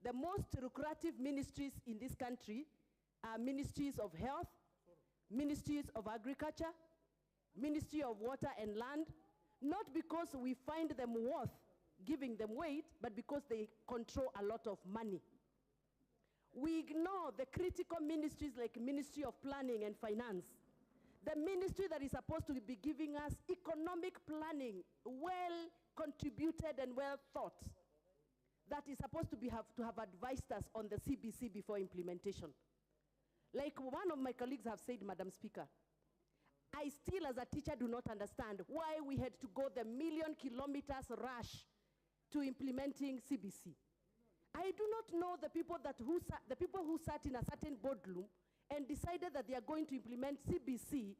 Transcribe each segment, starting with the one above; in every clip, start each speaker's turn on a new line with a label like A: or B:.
A: The most lucrative ministries in this country are ministries of health, ministries of agriculture, ministry of water and land, not because we find them worth giving them weight, but because they control a lot of money. We ignore the critical ministries like Ministry of Planning and Finance, the ministry that is supposed to be giving us economic planning, well contributed and well thought, that is supposed to have advised us on the CBC before implementation. Like one of my colleagues have said, Madam Speaker, I still as a teacher do not understand why we had to go the million kilometers rush to implementing CBC. I do not know the people who sat in a certain boardroom and decided that they are going to implement CBC,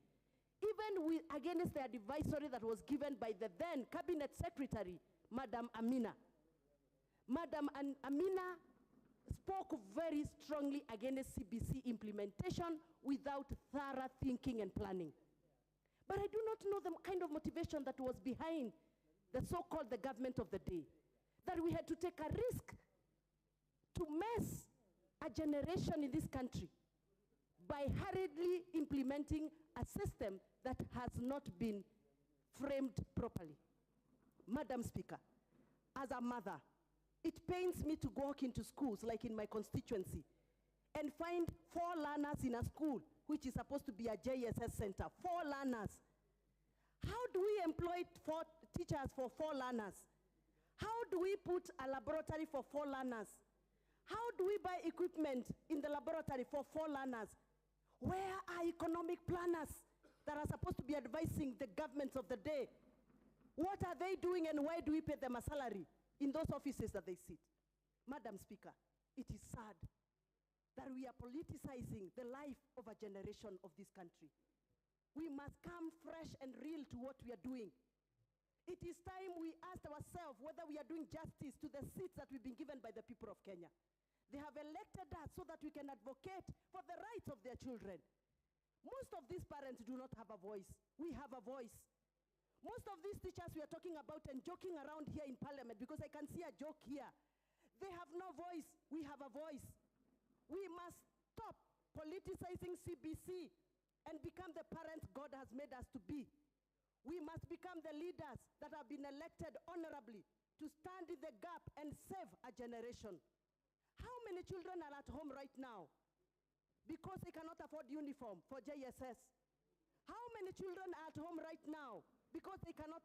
A: even against the advisory that was given by the then Cabinet Secretary, Madam Amina. Madam Amina spoke very strongly against CBC implementation without thorough thinking and planning. But I do not know the kind of motivation that was behind the so-called the government of the day, that we had to take a risk to mess a generation in this country by hurriedly implementing a system that has not been framed properly. Madam Speaker, as a mother, it pains me to walk into schools like in my constituency and find 4 learners in a school which is supposed to be a JSS center. 4 learners. How do we employ 4 teachers for 4 learners? How do we put a laboratory for 4 learners? How do we buy equipment in the laboratory for 4 learners? Where are economic planners that are supposed to be advising the governments of the day? What are they doing and why do we pay them a salary in those offices that they sit? Madam Speaker, it is sad that we are politicizing the life of a generation of this country. We must come fresh and real to what we are doing. It is time we asked ourselves whether we are doing justice to the seats that we've been given by the people of Kenya. They have elected us so that we can advocate for the rights of their children. Most of these parents do not have a voice. We have a voice. Most of these teachers we are talking about and joking around here in Parliament, because I can see a joke here, they have no voice. We have a voice. We must stop politicizing CBC and become the parents God has made us to be. We must become the leaders that have been elected honorably to stand in the gap and save a generation. How many children are at home right now because they cannot afford uniform for JSS? How many children are at home right now because they cannot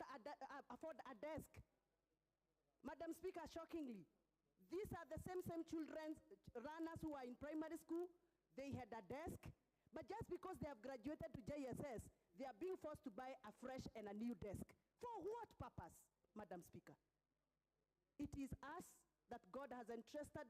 A: afford a desk? Madam Speaker, shockingly, these are the same children, runners who are in primary school. They had a desk, but just because they have graduated to JSS, they are being forced to buy a fresh and a new desk. For what purpose, Madam Speaker? It is us that God has entrusted